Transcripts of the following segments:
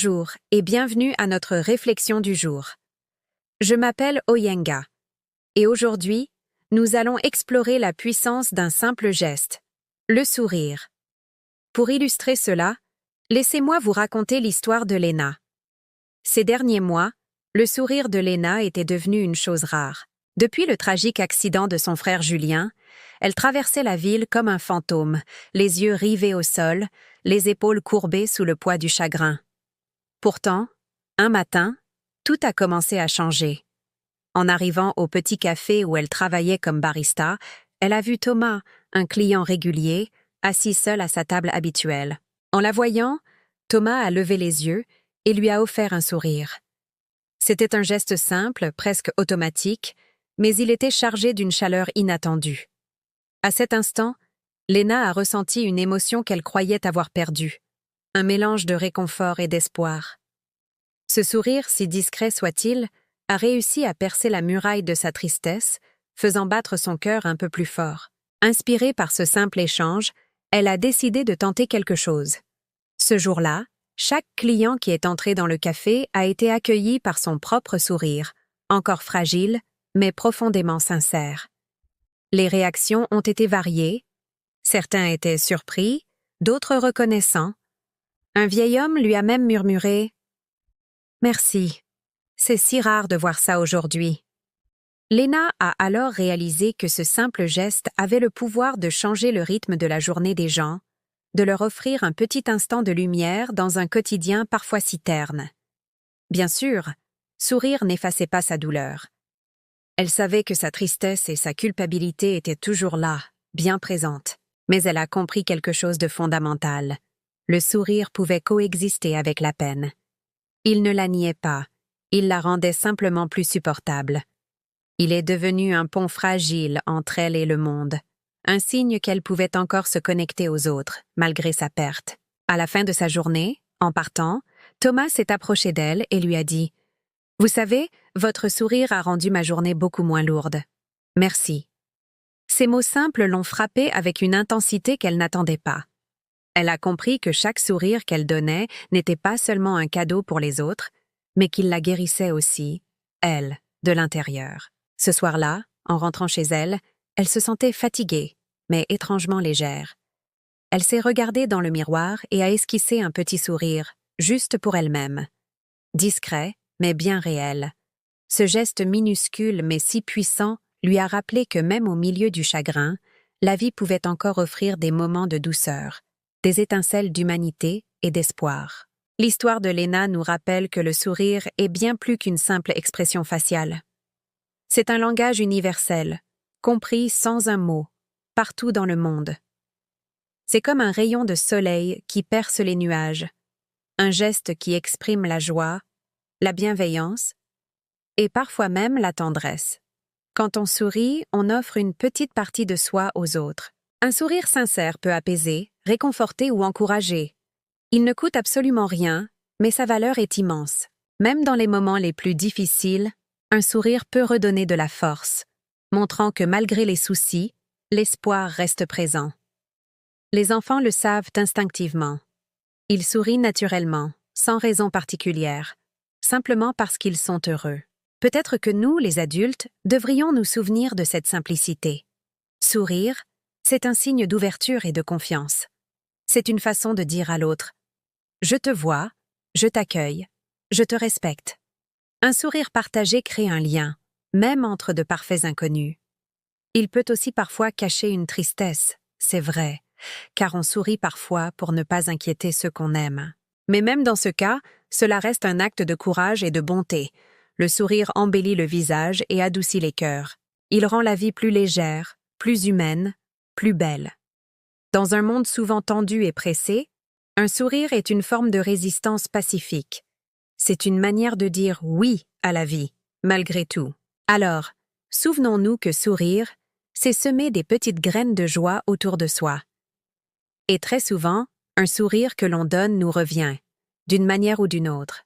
Bonjour et bienvenue à notre réflexion du jour. Je m'appelle Oyenga et aujourd'hui, nous allons explorer la puissance d'un simple geste, le sourire. Pour illustrer cela, laissez-moi vous raconter l'histoire de Léna. Ces derniers mois, le sourire de Léna était devenu une chose rare. Depuis le tragique accident de son frère Julien, elle traversait la ville comme un fantôme, les yeux rivés au sol, les épaules courbées sous le poids du chagrin. Pourtant, un matin, tout a commencé à changer. En arrivant au petit café où elle travaillait comme barista, elle a vu Thomas, un client régulier, assis seul à sa table habituelle. En la voyant, Thomas a levé les yeux et lui a offert un sourire. C'était un geste simple, presque automatique, mais il était chargé d'une chaleur inattendue. À cet instant, Léna a ressenti une émotion qu'elle croyait avoir perdue. Un mélange de réconfort et d'espoir. Ce sourire, si discret soit-il, a réussi à percer la muraille de sa tristesse, faisant battre son cœur un peu plus fort. Inspirée par ce simple échange, elle a décidé de tenter quelque chose. Ce jour-là, chaque client qui est entré dans le café a été accueilli par son propre sourire, encore fragile, mais profondément sincère. Les réactions ont été variées. Certains étaient surpris, d'autres reconnaissants. Un vieil homme lui a même murmuré « Merci, c'est si rare de voir ça aujourd'hui. » Léna a alors réalisé que ce simple geste avait le pouvoir de changer le rythme de la journée des gens, de leur offrir un petit instant de lumière dans un quotidien parfois si terne. Bien sûr, sourire n'effaçait pas sa douleur. Elle savait que sa tristesse et sa culpabilité étaient toujours là, bien présentes, mais elle a compris quelque chose de fondamental. Le sourire pouvait coexister avec la peine. Il ne la niait pas, il la rendait simplement plus supportable. Il est devenu un pont fragile entre elle et le monde, un signe qu'elle pouvait encore se connecter aux autres, malgré sa perte. À la fin de sa journée, en partant, Thomas s'est approché d'elle et lui a dit « Vous savez, votre sourire a rendu ma journée beaucoup moins lourde. Merci. » Ces mots simples l'ont frappée avec une intensité qu'elle n'attendait pas. Elle a compris que chaque sourire qu'elle donnait n'était pas seulement un cadeau pour les autres, mais qu'il la guérissait aussi, elle, de l'intérieur. Ce soir-là, en rentrant chez elle, elle se sentait fatiguée, mais étrangement légère. Elle s'est regardée dans le miroir et a esquissé un petit sourire, juste pour elle-même. Discret, mais bien réel. Ce geste minuscule mais si puissant lui a rappelé que même au milieu du chagrin, la vie pouvait encore offrir des moments de douceur, des étincelles d'humanité et d'espoir. L'histoire de Léna nous rappelle que le sourire est bien plus qu'une simple expression faciale. C'est un langage universel, compris sans un mot, partout dans le monde. C'est comme un rayon de soleil qui perce les nuages, un geste qui exprime la joie, la bienveillance et parfois même la tendresse. Quand on sourit, on offre une petite partie de soi aux autres. Un sourire sincère peut apaiser, réconforter ou encourager. Il ne coûte absolument rien, mais sa valeur est immense. Même dans les moments les plus difficiles, un sourire peut redonner de la force, montrant que malgré les soucis, l'espoir reste présent. Les enfants le savent instinctivement. Ils sourient naturellement, sans raison particulière, simplement parce qu'ils sont heureux. Peut-être que nous, les adultes, devrions nous souvenir de cette simplicité. Sourire, c'est un signe d'ouverture et de confiance. C'est une façon de dire à l'autre « Je te vois, je t'accueille, je te respecte ». Un sourire partagé crée un lien, même entre de parfaits inconnus. Il peut aussi parfois cacher une tristesse, c'est vrai, car on sourit parfois pour ne pas inquiéter ceux qu'on aime. Mais même dans ce cas, cela reste un acte de courage et de bonté. Le sourire embellit le visage et adoucit les cœurs. Il rend la vie plus légère, plus humaine, plus belle. Dans un monde souvent tendu et pressé, un sourire est une forme de résistance pacifique. C'est une manière de dire oui à la vie, malgré tout. Alors, souvenons-nous que sourire, c'est semer des petites graines de joie autour de soi. Et très souvent, un sourire que l'on donne nous revient, d'une manière ou d'une autre.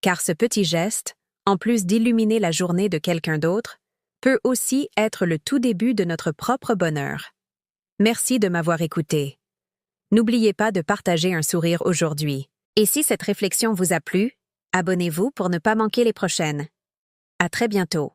Car ce petit geste, en plus d'illuminer la journée de quelqu'un d'autre, peut aussi être le tout début de notre propre bonheur. Merci de m'avoir écouté. N'oubliez pas de partager un sourire aujourd'hui. Et si cette réflexion vous a plu, abonnez-vous pour ne pas manquer les prochaines. À très bientôt.